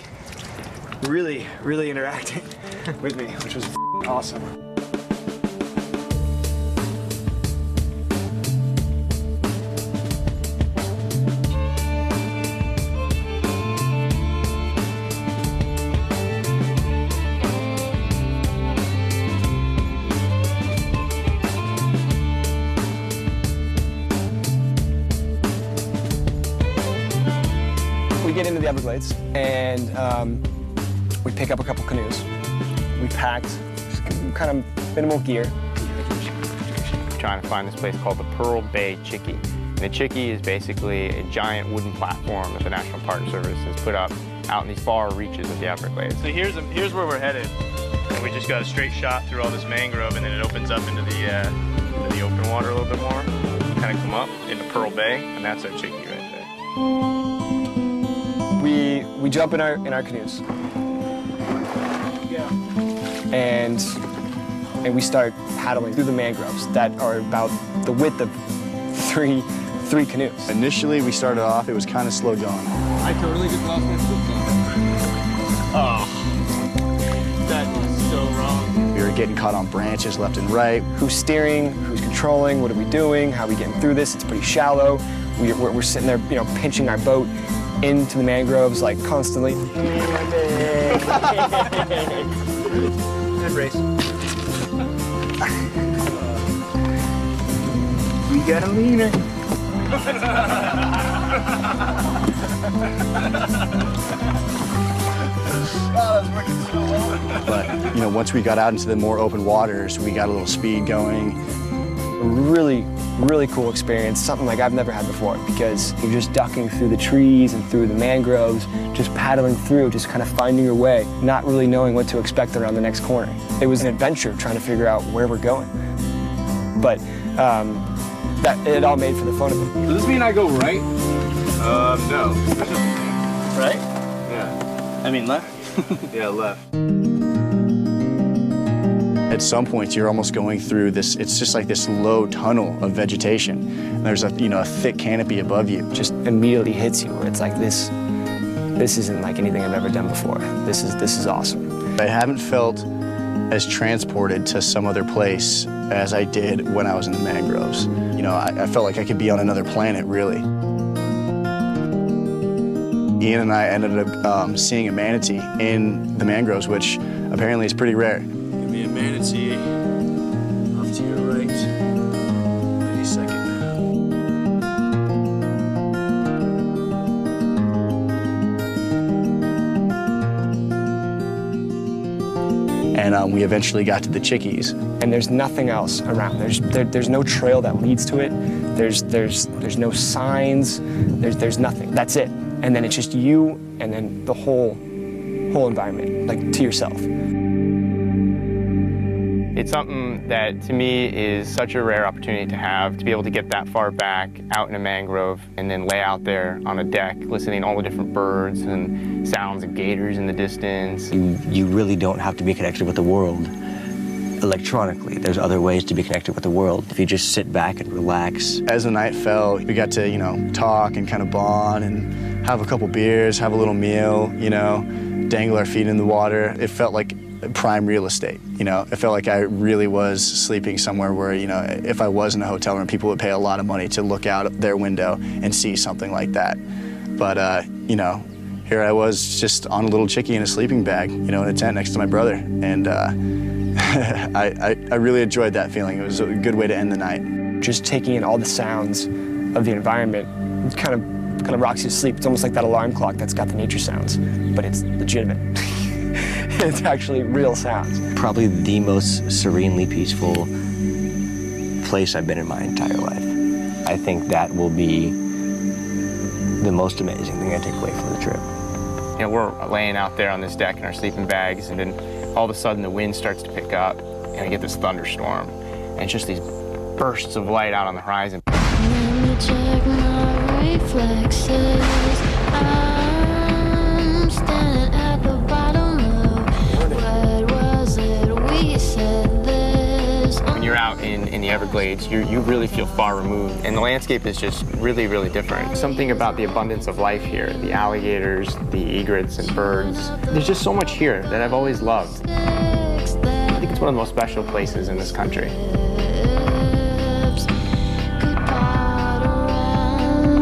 really, really interacting with me, which was awesome. We get into the Everglades, and we pick up a couple canoes. We packed just kind of minimal gear. Trying to find this place called the Pearl Bay Chickee. And the Chickee is basically a giant wooden platform that the National Park Service has put up out in these far reaches of the Everglades. So here's where we're headed. And we just got a straight shot through all this mangrove, and then it opens up into the open water a little bit more. Kind of come up into Pearl Bay, and that's our Chickee right there. We jump in our canoes, and we start paddling through the mangroves that are about the width of three canoes. Initially, we started off, it was kind of slow going. I totally just lost my flip-flop. Oh, that is so wrong. We were getting caught on branches left and right. Who's steering? Who's controlling? What are we doing? How are we getting through this? It's pretty shallow. We're sitting there, pinching our boat into the mangroves, like, constantly. Good race. We got a leaner. But, once we got out into the more open waters, we got a little speed going. Really, really cool experience, something like I've never had before, because you're just ducking through the trees and through the mangroves, just paddling through, just kind of finding your way, not really knowing what to expect around the next corner. It was an adventure trying to figure out where we're going. But it all made for the fun of it. Does this mean I go right? No. Right? Yeah. I mean left. Yeah, left. At some points, you're almost going through this, it's just like this low tunnel of vegetation. And there's a thick canopy above you. Just immediately hits you where it's like, this isn't like anything I've ever done before. This is awesome. I haven't felt as transported to some other place as I did when I was in the mangroves. I felt like I could be on another planet, really. Ian and I ended up seeing a manatee in the mangroves, which apparently is pretty rare. Give me a manatee off to your right. Wait a second. we eventually got to the Chickies. And there's nothing else around. There's no trail that leads to it. There's no signs. There's nothing. That's it. And then it's just you and then the whole environment, like to yourself. It's something that, to me, is such a rare opportunity to have, to be able to get that far back out in a mangrove and then lay out there on a deck, listening to all the different birds and sounds of gators in the distance. You really don't have to be connected with the world electronically. There's other ways to be connected with the world if you just sit back and relax. As the night fell, we got to, talk and kind of bond and have a couple beers, have a little meal, dangle our feet in the water. It felt like prime real estate, It felt like I really was sleeping somewhere where, if I was in a hotel room, people would pay a lot of money to look out their window and see something like that. But, here I was just on a little chickie in a sleeping bag, in a tent next to my brother. And I really enjoyed that feeling. It was a good way to end the night. Just taking in all the sounds of the environment, it kind of rocks you to sleep. It's almost like that alarm clock that's got the nature sounds, but it's legitimate. It's actually real sounds. Probably the most serenely peaceful place I've been in my entire life. I think that will be the most amazing thing I take away from the trip. We're laying out there on this deck in our sleeping bags, and then all of a sudden the wind starts to pick up, and we get this thunderstorm. And it's just these bursts of light out on the horizon. Let me check my reflexes. I'm standing at the bottom of what was it we said this. When you're out in the Everglades, you really feel far removed, and the landscape is just really, really different. Something about the abundance of life here, the alligators, the egrets and birds. There's just so much here that I've always loved. I think it's one of the most special places in this country.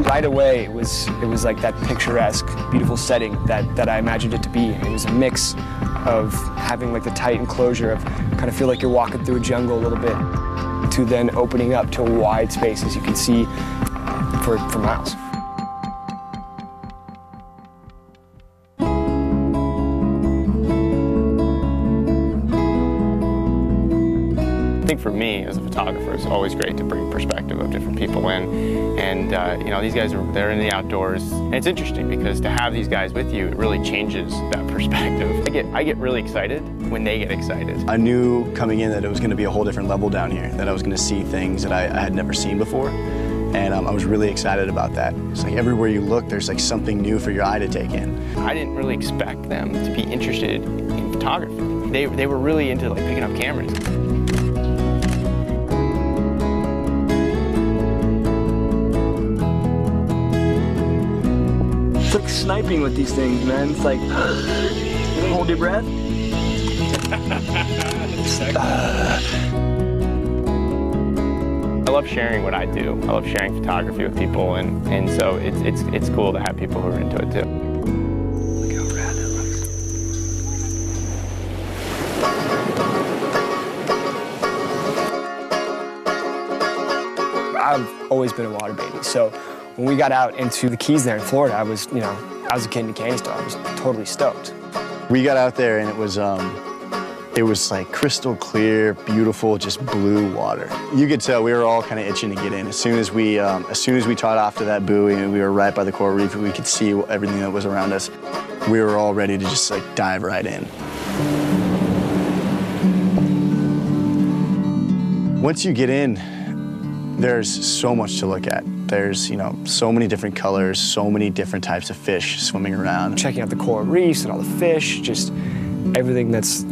Right away, it was like that picturesque, beautiful setting that I imagined it to be. It was a mix of having like the tight enclosure of kind of feel like you're walking through a jungle a little bit, to then opening up to wide spaces you can see for miles. I think for me as a photographer, it's always great to bring perspective of different people in. And these guys they're in the outdoors, and it's interesting because to have these guys with you, it really changes that perspective. I get really excited when they get excited. I knew coming in that it was going to be a whole different level down here, that I was going to see things that I had never seen before. And I was really excited about that. It's like everywhere you look, there's like something new for your eye to take in. I didn't really expect them to be interested in photography. They were really into like picking up cameras. It's like sniping with these things, man. It's like, hold your breath. I love sharing what I do. I love sharing photography with people, and so it's cool to have people who are into it too. Look how rad that looks. I've always been a water baby, so when we got out into the Keys there in Florida, I was a kid in a candy store. I was totally stoked. We got out there and it was like crystal clear, beautiful, just blue water. You could tell we were all kind of itching to get in. As soon as we tied off to that buoy and we were right by the coral reef, we could see everything that was around us. We were all ready to just like dive right in. Once you get in, there's so much to look at. There's, so many different colors, so many different types of fish swimming around. Checking out the coral reefs and all the fish, just everything that's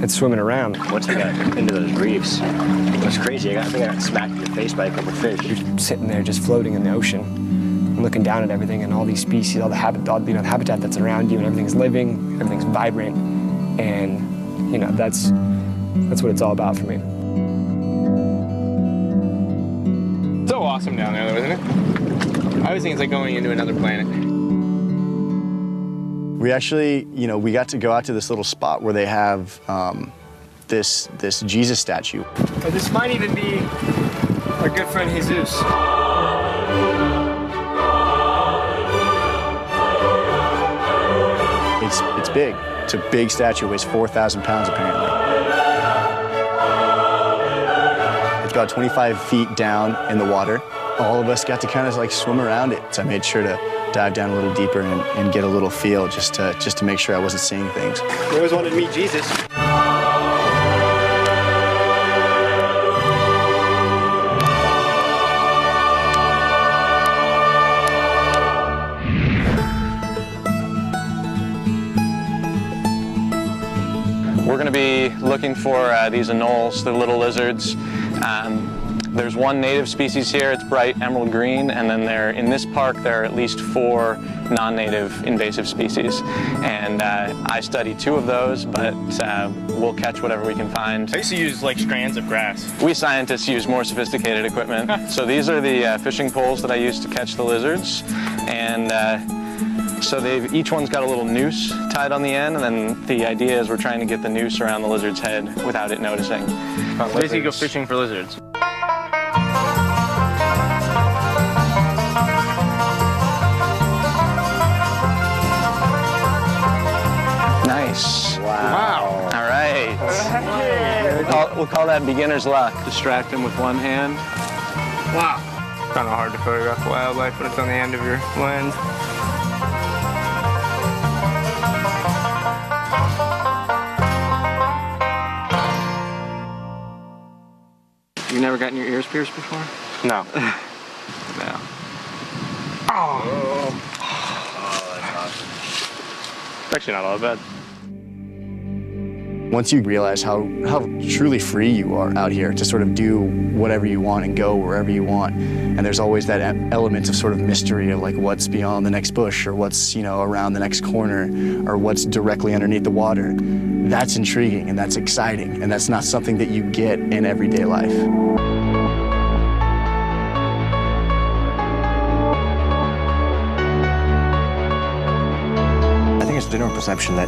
swimming around. Once I got into those reefs, it was crazy. I think I got smacked in the face by a couple fish. You're sitting there just floating in the ocean and looking down at everything and all these species, all the habitat that's around you, and everything's living, everything's vibrant, and that's what it's all about for me. So awesome down there, though, isn't it? I always think it's like going into another planet. We actually, we got to go out to this little spot where they have this Jesus statue. This might even be our good friend Jesus. It's big. It's a big statue, it weighs 4,000 pounds apparently. It's about 25 feet down in the water. All of us got to kind of like swim around it. So I made sure to dive down a little deeper and get a little feel just to make sure I wasn't seeing things. You always wanted to meet Jesus. We're going to be looking for these anoles, the little lizards. There's one native species here, it's bright emerald green, and then in this park there are at least 4 non-native invasive species. And I study 2 of those, but we'll catch whatever we can find. I used to use like strands of grass. We scientists use more sophisticated equipment. So these are the fishing poles that I use to catch the lizards. And so each one's got a little noose tied on the end, and then the idea is we're trying to get the noose around the lizard's head without it noticing. Basically go fishing for lizards. Nice. Wow. All right. We'll call that beginner's luck. Distract him with one hand. Wow. Kind of hard to photograph wildlife when it's on the end of your lens. You never gotten your ears pierced before? No. No. Oh, that's awesome. It's actually not all that bad. Once you realize how truly free you are out here to sort of do whatever you want and go wherever you want, and there's always that element of sort of mystery of like what's beyond the next bush or what's, you know, around the next corner or what's directly underneath the water, that's intriguing and that's exciting, and that's not something that you get in everyday life. I think it's a general perception that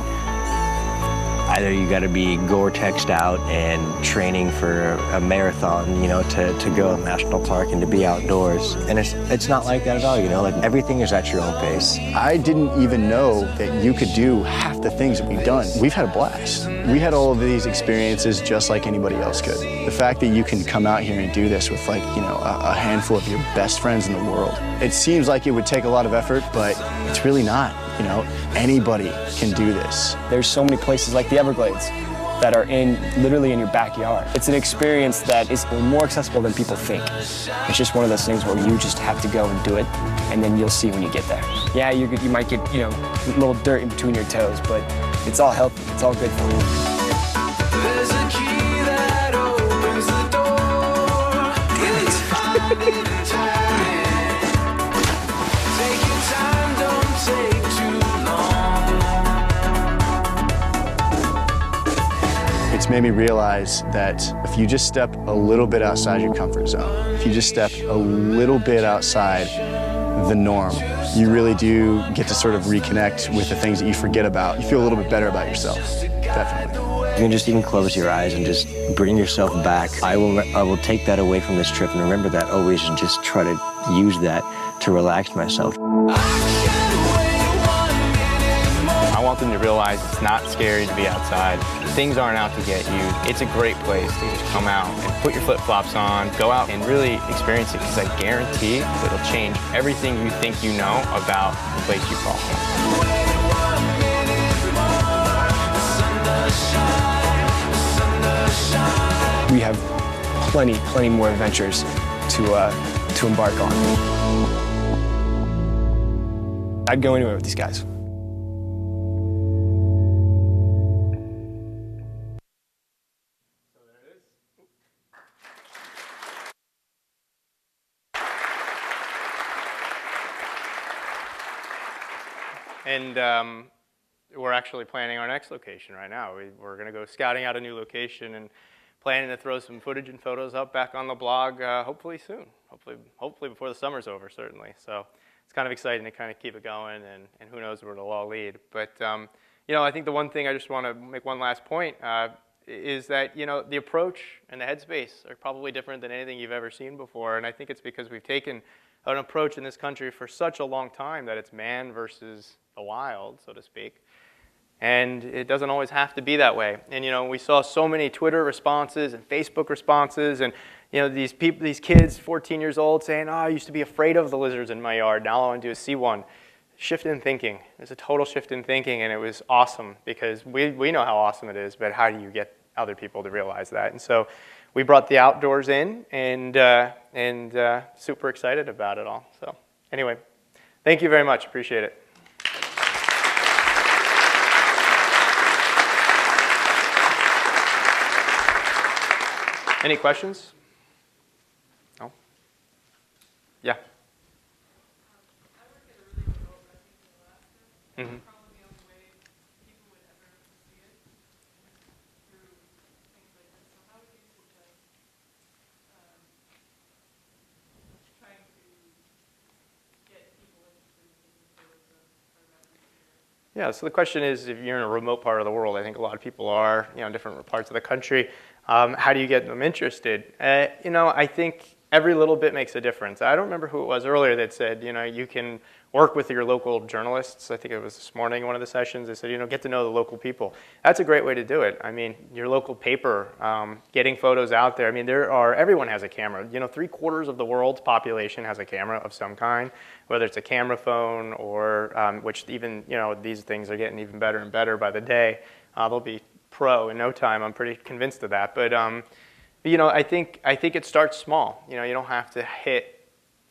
either you got to be Gore-Texed out and training for a marathon, you know, to go to the national park and to be outdoors. And it's not like that at all, you know, like everything is at your own pace. I didn't even know that you could do half the things that we've done. We've had a blast. We had all of these experiences just like anybody else could. The fact that you can come out here and do this with like, you know, a handful of your best friends in the world. It seems like it would take a lot of effort, but it's really not. You know, anybody can do this. There's so many places like the Everglades that are literally in your backyard. It's an experience that is more accessible than people think. It's just one of those things where you just have to go and do it, and then you'll see when you get there. Yeah, you might get, you know, a little dirt in between your toes, but it's all healthy. It's all good for you. There's a key that opens the door. It's finding time. Take your time, don't take too long. It's made me realize that if you just step a little bit outside your comfort zone, if you just step a little bit outside the norm, you really do get to sort of reconnect with the things that you forget about. You feel a little bit better about yourself, definitely. You can just even close your eyes and just bring yourself back. I will take that away from this trip and remember that always and just try to use that to relax myself. I want them to realize it's not scary to be outside. Things aren't out to get you. It's a great place to just come out and put your flip-flops on, go out and really experience it, because I guarantee it'll change everything you think you know about the place you call home. We have plenty more adventures to embark on. I'd go anywhere with these guys. And we're actually planning our next location right now. We're going to go scouting out a new location and planning to throw some footage and photos up back on the blog hopefully soon. Hopefully before the summer's over, certainly. So it's kind of exciting to kind of keep it going, and who knows where it'll all lead. But you know, I think the one thing I just want to make one last point is that, you know, the approach and the headspace are probably different than anything you've ever seen before. And I think it's because we've taken an approach in this country for such a long time that it's man versus the wild, so to speak. And it doesn't always have to be that way. And we saw so many Twitter responses and Facebook responses, and these people, these kids, 14 years old, saying, "Oh, I used to be afraid of the lizards in my yard. Now all I want to do is see one." Shift in thinking. It was a total shift in thinking, and it was awesome because we know how awesome it is, but how do you get other people to realize that? And so we brought the outdoors in, and super excited about it all. So anyway, thank you very much. Appreciate it. Any questions? No? Yeah. Mm-hmm. Yeah, so the question is, if you're in a remote part of the world, I think a lot of people are, in different parts of the country, how do you get them interested? I think every little bit makes a difference. I don't remember who it was earlier that said, you can work with your local journalists. I think it was this morning in one of the sessions. They said, get to know the local people. That's a great way to do it. I mean, your local paper, getting photos out there. I mean, everyone has a camera. 3/4 of the world's population has a camera of some kind, whether it's a camera phone or, which even, these things are getting even better and better by the day. They'll be pro in no time. I'm pretty convinced of that. But I think it starts small. You don't have to hit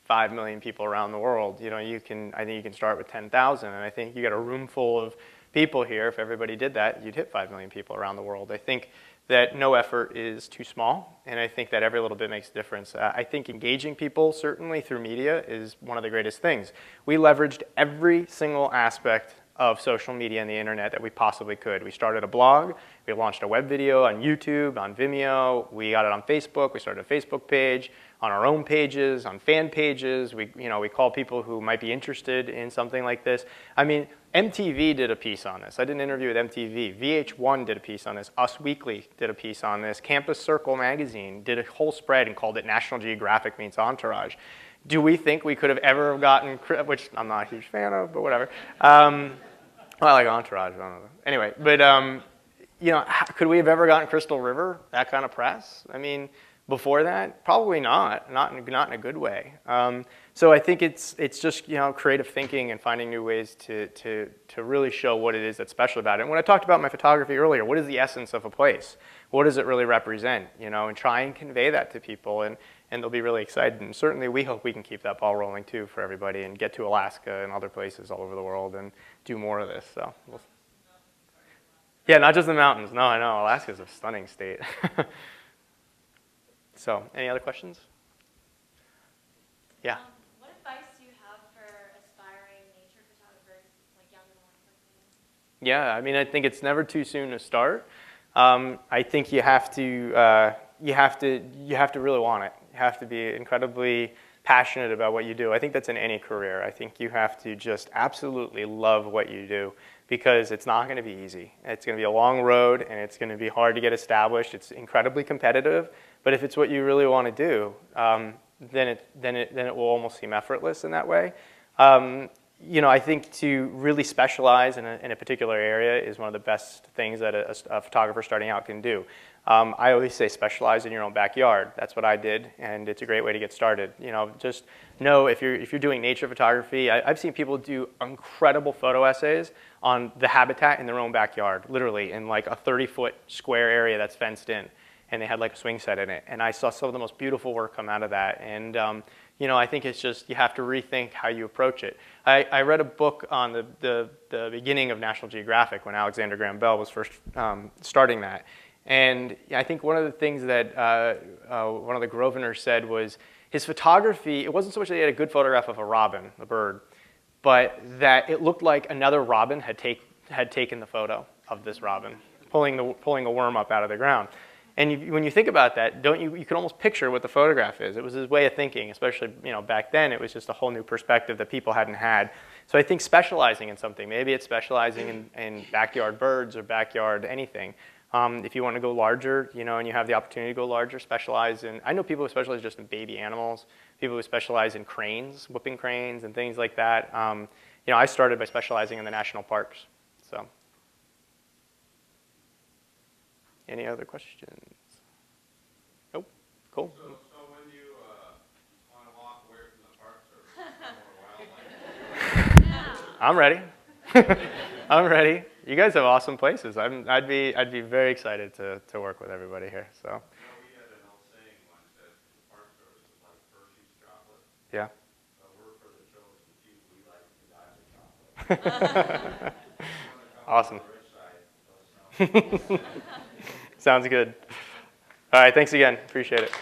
5 million people around the world. I think you can start with 10,000, and I think you got a room full of people here. If everybody did that, you'd hit 5 million people around the world. I think that no effort is too small, and I think that every little bit makes a difference. I think engaging people, certainly through media, is one of the greatest things. We leveraged every single aspect of social media and the internet that we possibly could. We started a blog, we launched a web video on YouTube, on Vimeo, we got it on Facebook, we started a Facebook page, on our own pages, on fan pages. We call people who might be interested in something like this. I mean, MTV did a piece on this. I did an interview with MTV. VH1 did a piece on this. Us Weekly did a piece on this. Campus Circle magazine did a whole spread and called it National Geographic Meets Entourage. Do we think we could have ever gotten, which I'm not a huge fan of, but whatever. Well, I like Entourage, I don't know. Anyway, but could we have ever gotten Crystal River, that kind of press? I mean, before that, probably not in a good way. So I think it's just creative thinking and finding new ways to really show what it is that's special about it. And when I talked about my photography earlier, what is the essence of a place? What does it really represent? And try and convey that to people, and they'll be really excited. And certainly we hope we can keep that ball rolling too for everybody and get to Alaska and other places all over the world and do more of this. So, yeah, not just the mountains. No, I know Alaska's a stunning state. So, any other questions? Yeah. What advice do you have for aspiring nature photographers, like young and Yeah, I mean, I think it's never too soon to start. I think you have to really want it. You have to be incredibly passionate about what you do. I think that's in any career. I think you have to just absolutely love what you do, because it's not going to be easy. It's going to be a long road, and it's going to be hard to get established. It's incredibly competitive, but if it's what you really want to do, then it will almost seem effortless in that way. I think to really specialize in a particular area is one of the best things that a photographer starting out can do. I always say specialize in your own backyard. That's what I did, and it's a great way to get started. Just know if you're doing nature photography. I've seen people do incredible photo essays on the habitat in their own backyard, literally in like a 30-foot square area that's fenced in, and they had like a swing set in it. And I saw some of the most beautiful work come out of that. And I think it's just you have to rethink how you approach it. I read a book on the beginning of National Geographic when Alexander Graham Bell was first starting that. And I think one of the things that one of the Groveners said was his photography, it wasn't so much that he had a good photograph of a robin, a bird, but that it looked like another robin had taken the photo of this robin, pulling a worm up out of the ground. And when you think about that, you can almost picture what the photograph is. It was his way of thinking, especially back then. It was just a whole new perspective that people hadn't had. So I think specializing in something, maybe it's specializing in backyard birds or backyard anything. If you want to go larger, and you have the opportunity to go larger, specialize in. I know people who specialize just in baby animals. People who specialize in cranes, whooping cranes, and things like that. I started by specializing in the national parks. So. Any other questions? Nope. Cool. So when you want to walk away from the park service for more wildlife? I'm ready. I'm ready. You guys have awesome places. I'd be very excited to work with everybody here. So. You know, we had an old saying once that the park service is like Hershey's chocolate. Yeah. But we're for the chosen few. We like the chocolate. Awesome. Sounds good. All right, thanks again. Appreciate it.